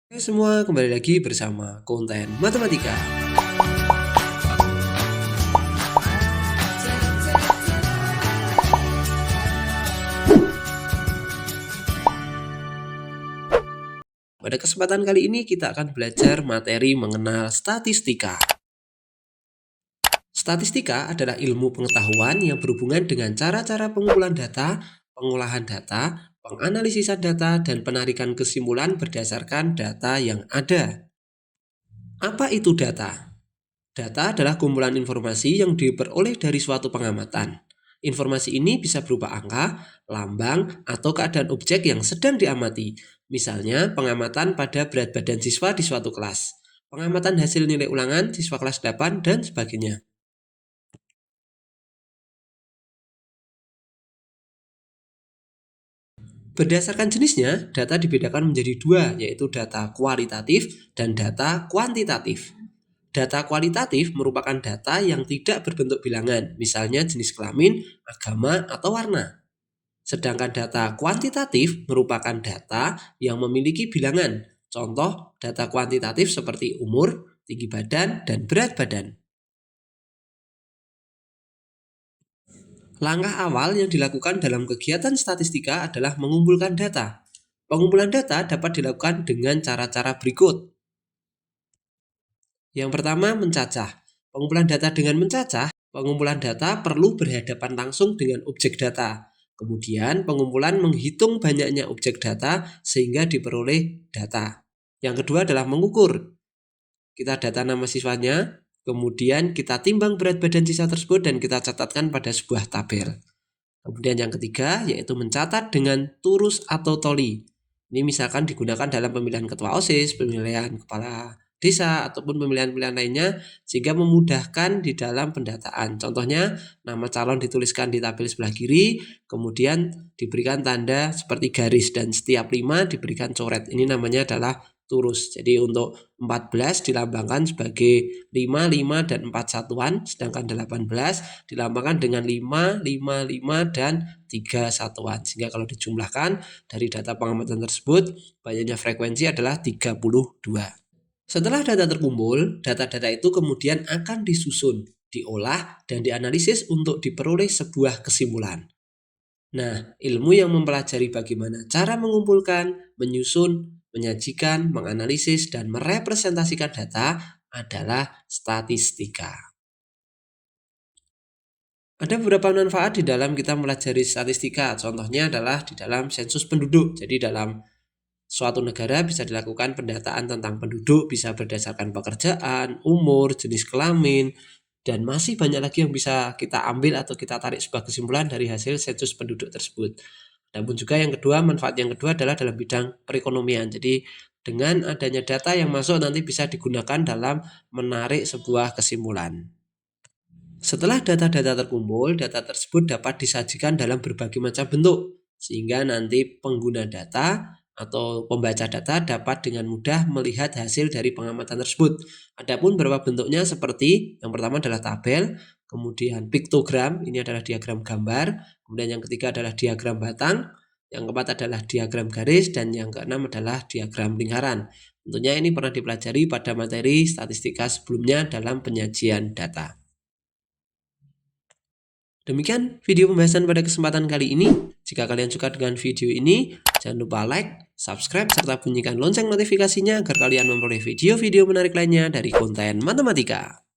Oke semua, kembali lagi bersama konten matematika. Pada kesempatan kali ini kita akan belajar materi mengenal statistika. Statistika adalah ilmu pengetahuan yang berhubungan dengan cara-cara pengumpulan data, pengolahan data, penganalisisan data, dan penarikan kesimpulan berdasarkan data yang ada. Apa itu data? Data adalah kumpulan informasi yang diperoleh dari suatu pengamatan. Informasi ini bisa berupa angka, lambang, atau keadaan objek yang sedang diamati. Misalnya, pengamatan pada berat badan siswa di suatu kelas, pengamatan hasil nilai ulangan siswa kelas 8, dan sebagainya. Berdasarkan jenisnya, data dibedakan menjadi dua, yaitu data kualitatif dan data kuantitatif. Data kualitatif merupakan data yang tidak berbentuk bilangan, misalnya jenis kelamin, agama, atau warna. Sedangkan data kuantitatif merupakan data yang memiliki bilangan. Contoh data kuantitatif seperti umur, tinggi badan, dan berat badan. Langkah awal yang dilakukan dalam kegiatan statistika adalah mengumpulkan data. Pengumpulan data dapat dilakukan dengan cara-cara berikut. Yang pertama, mencacah. Pengumpulan data dengan mencacah, pengumpulan data perlu berhadapan langsung dengan objek data. Kemudian, pengumpulan menghitung banyaknya objek data sehingga diperoleh data. Yang kedua adalah mengukur. Kita data nama siswanya, kemudian kita timbang berat badan siswa tersebut dan kita catatkan pada sebuah tabel. Kemudian yang ketiga yaitu mencatat dengan turus atau toli. Ini misalkan digunakan dalam pemilihan ketua OSIS, pemilihan kepala desa, ataupun pemilihan-pemilihan lainnya sehingga memudahkan di dalam pendataan. Contohnya nama calon dituliskan di tabel sebelah kiri, kemudian diberikan tanda seperti garis dan setiap 5 diberikan coret. Ini namanya adalah turus. Jadi untuk 14 dilambangkan sebagai 5, 5, dan 4 satuan, sedangkan 18 dilambangkan dengan 5, 5, 5, dan 3 satuan. Sehingga kalau dijumlahkan dari data pengamatan tersebut, banyaknya frekuensi adalah 32. Setelah data terkumpul, data-data itu kemudian akan disusun, diolah, dan dianalisis untuk diperoleh sebuah kesimpulan. Nah, ilmu yang mempelajari bagaimana cara mengumpulkan, menyusun, menyajikan, menganalisis, dan merepresentasikan data adalah statistika. Ada beberapa manfaat di dalam kita mempelajari statistika. Contohnya adalah di dalam sensus penduduk. Jadi dalam suatu negara bisa dilakukan pendataan tentang penduduk, bisa berdasarkan pekerjaan, umur, jenis kelamin, dan masih banyak lagi yang bisa kita ambil atau kita tarik sebuah kesimpulan dari hasil sensus penduduk tersebut. Namun juga yang kedua, manfaat yang kedua adalah dalam bidang perekonomian. Jadi dengan adanya data yang masuk nanti bisa digunakan dalam menarik sebuah kesimpulan. Setelah data-data terkumpul, data tersebut dapat disajikan dalam berbagai macam bentuk, sehingga nanti pengguna data atau pembaca data dapat dengan mudah melihat hasil dari pengamatan tersebut. Adapun beberapa bentuknya seperti yang pertama adalah tabel, kemudian piktogram, ini adalah diagram gambar, kemudian yang ketiga adalah diagram batang, yang keempat adalah diagram garis, dan yang keenam adalah diagram lingkaran. Tentunya ini pernah dipelajari pada materi statistika sebelumnya dalam penyajian data. Demikian video pembahasan pada kesempatan kali ini. Jika kalian suka dengan video ini, jangan lupa like, subscribe, serta bunyikan lonceng notifikasinya agar kalian memperoleh video-video menarik lainnya dari konten matematika.